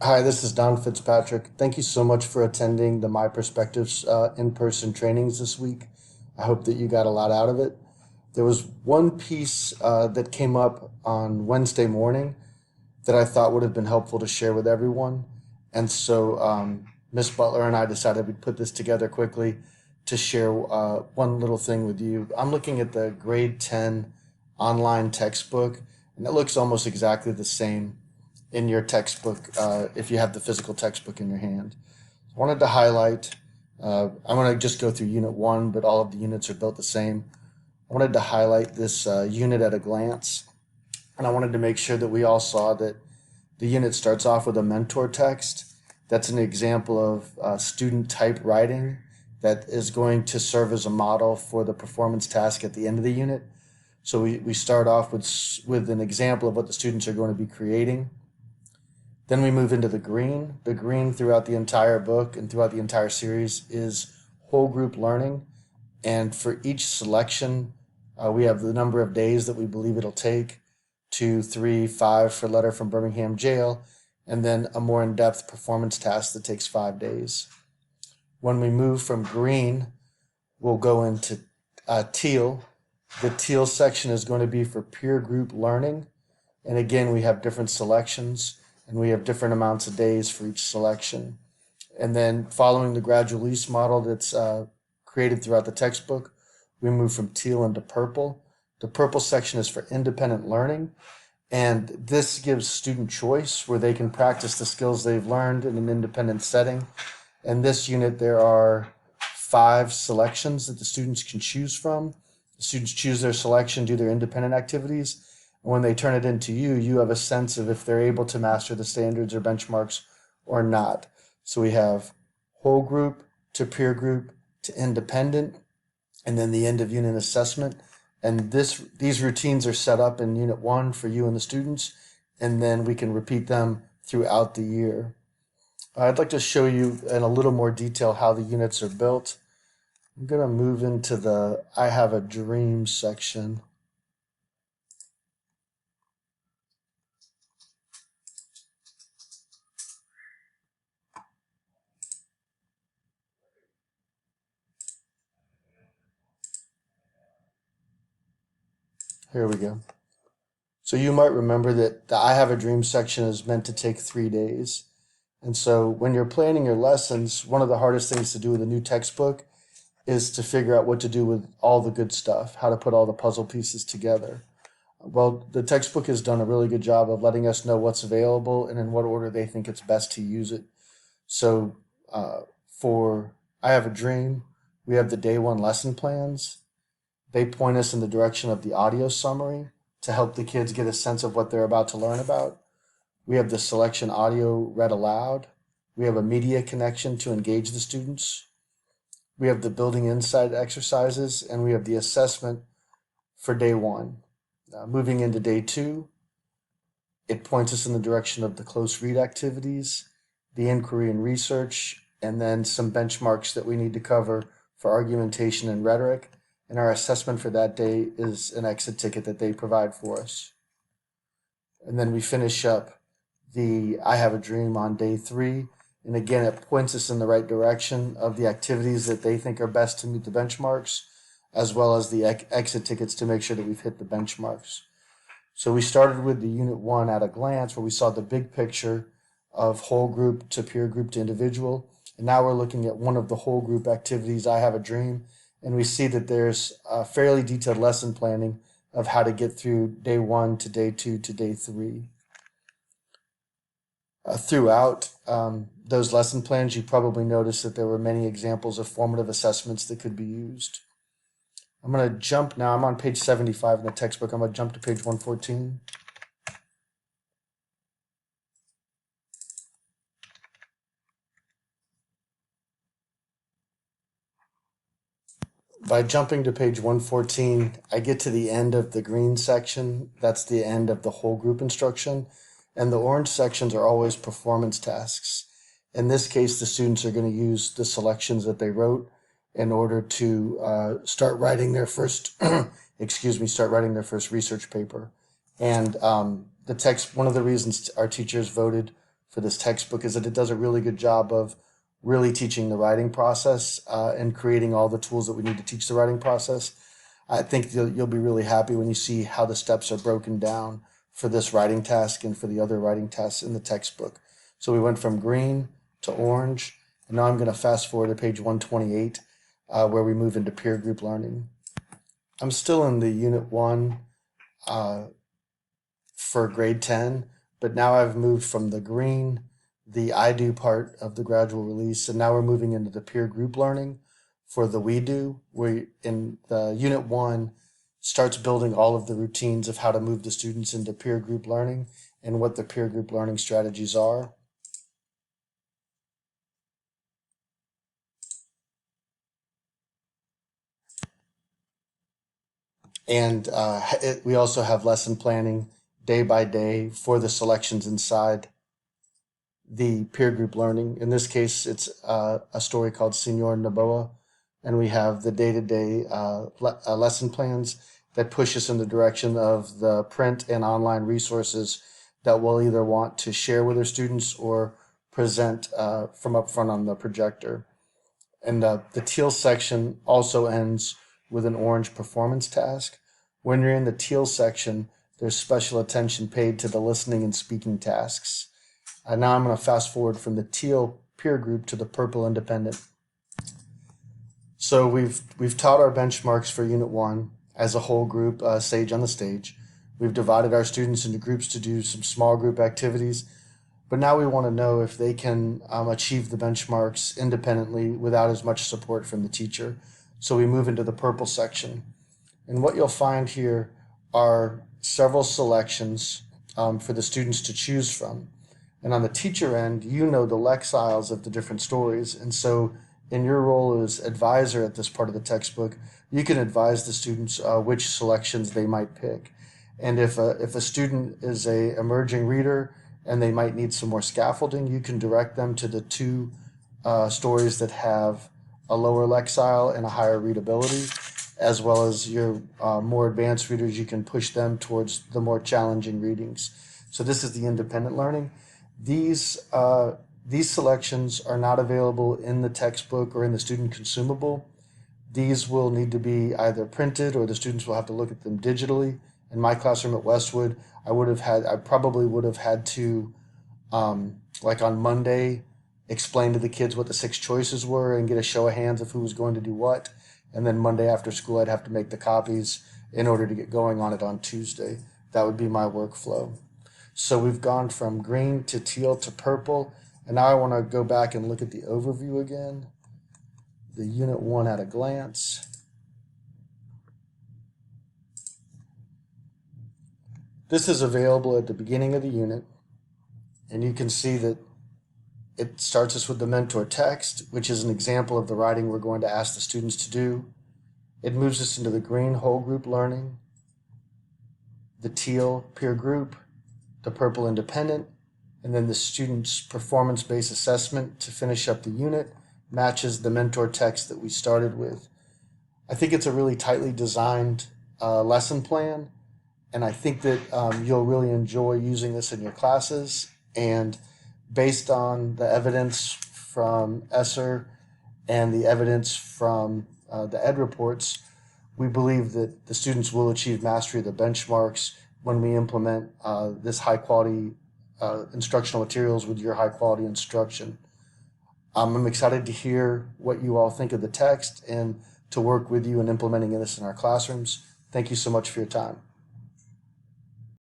Hi, this is Don Fitzpatrick. Thank you so much for attending the myPerspectives in-person trainings this week. I hope that you got a lot out of it. There was one piece that came up on Wednesday morning that I thought would have been helpful to share with everyone. And so Miss Butler and I decided we'd put this together quickly to share one little thing with you. I'm looking at the grade 10 online textbook, and it looks almost exactly the same in your textbook if you have the physical textbook in your hand. I wanted to highlight, I'm going to just go through Unit 1, but all of the units are built the same. I wanted to highlight this unit at a glance, and I wanted to make sure that we all saw that the unit starts off with a mentor text. That's an example of student type writing that is going to serve as a model for the performance task at the end of the unit. So we start off with an example of what the students are going to be creating. Then we move into the green. The green throughout the entire book and throughout the entire series is whole group learning. And for each selection, we have the number of days that we believe it'll take, 2, 3, 5 for letter from Birmingham jail, and then a more in-depth performance task that takes 5 days. When we move from green, we'll go into teal. The teal section is going to be for peer group learning. And again, we have different selections and we have different amounts of days for each selection. And then following the gradual release model that's created throughout the textbook, we move from teal into purple. The purple section is for independent learning, and this gives student choice where they can practice the skills they've learned in an independent setting. In this unit, there are 5 selections that the students can choose from. The students choose their selection, do their independent activities, and when they turn it into you, you have a sense of if they're able to master the standards or benchmarks or not. So we have whole group to peer group to independent, and then the end of unit assessment. And these routines are set up in Unit 1 for you and the students, and then we can repeat them throughout the year. I'd like to show you in a little more detail how the units are built. I'm going to move into the I Have a Dream section. Here we go. So you might remember that the I Have a Dream section is meant to take 3 days. And so when you're planning your lessons, one of the hardest things to do with a new textbook is to figure out what to do with all the good stuff, how to put all the puzzle pieces together. Well, the textbook has done a really good job of letting us know what's available and in what order they think it's best to use it. So for I Have a Dream, we have the day 1 lesson plans. They point us in the direction of the audio summary to help the kids get a sense of what they're about to learn about. We have the selection audio read aloud. We have a media connection to engage the students. We have the building insight exercises, and we have the assessment for day 1. Moving into day 2, it points us in the direction of the close read activities, the inquiry and research, and then some benchmarks that we need to cover for argumentation and rhetoric. And our assessment for that day is an exit ticket that they provide for us. And then we finish up the I Have a Dream on day 3. And again, it points us in the right direction of the activities that they think are best to meet the benchmarks, as well as the exit tickets to make sure that we've hit the benchmarks. So we started with the Unit 1 at a glance, where we saw the big picture of whole group to peer group to individual. And now we're looking at one of the whole group activities, I Have a Dream, and we see that there's a fairly detailed lesson planning of how to get through day 1 to day 2 to day 3. Throughout those lesson plans, you probably noticed that there were many examples of formative assessments that could be used. I'm going to jump now. I'm on page 75 in the textbook. I'm going to jump to page 114. By jumping to page 114, I get to the end of the green section. That's the end of the whole group instruction. And the orange sections are always performance tasks. In this case, the students are going to use the selections that they wrote in order to start writing their first, start writing their first research paper. And the text, one of the reasons our teachers voted for this textbook is that it does a really good job of really teaching the writing process and creating all the tools that we need to teach the writing process. I think you'll be really happy when you see how the steps are broken down for this writing task and for the other writing tasks in the textbook. So we went from green to orange, and now I'm going to fast forward to page 128, where we move into peer group learning. I'm still in the Unit 1 uh, for grade 10, but now I've moved from the green, the I do part of the gradual release, and now we're moving into the peer group learning for the we do, where in the Unit 1 starts building all of the routines of how to move the students into peer group learning and what the peer group learning strategies are. And we also have lesson planning day by day for the selections inside the peer group learning. In this case, it's a story called Senor Naboa, and we have the day-to-day lesson plans that push us in the direction of the print and online resources that we'll either want to share with our students or present from up front on the projector. And the teal section also ends with an orange performance task. When you're in the teal section, there's special attention paid to the listening and speaking tasks. Now I'm going to fast forward from the teal peer group to the purple independent. So we've taught our benchmarks for Unit 1 as a whole group, Sage on the Stage. We've divided our students into groups to do some small group activities, but now we want to know if they can achieve the benchmarks independently without as much support from the teacher. So we move into the purple section. And what you'll find here are several selections for the students to choose from. And on the teacher end, you know the lexiles of the different stories. And so in your role as advisor at this part of the textbook, you can advise the students which selections they might pick. And if a student is a emerging reader and they might need some more scaffolding, you can direct them to the two stories that have a lower lexile and a higher readability, as well as your more advanced readers, you can push them towards the more challenging readings. So this is the independent learning. These selections are not available in the textbook or in the student consumable. These will need to be either printed or the students will have to look at them digitally. In my classroom at Westwood, I probably would have had to, like on Monday, explain to the kids what the 6 choices were and get a show of hands of who was going to do what. And then Monday after school, I'd have to make the copies in order to get going on it on Tuesday. That would be my workflow. So we've gone from green to teal to purple. And now I want to go back and look at the overview again. The Unit 1 at a glance. This is available at the beginning of the unit. And you can see that it starts us with the mentor text, which is an example of the writing we're going to ask the students to do. It moves us into the green whole group learning, the teal peer group, the purple independent, and then the student's performance-based assessment to finish up the unit matches the mentor text that we started with. I think it's a really tightly designed lesson plan, and I think that you'll really enjoy using this in your classes. And based on the evidence from ESSER and the evidence from the ED reports, we believe that the students will achieve mastery of the benchmarks when we implement this high quality instructional materials with your high quality instruction. I'm excited to hear what you all think of the text and to work with you in implementing this in our classrooms. Thank you so much for your time.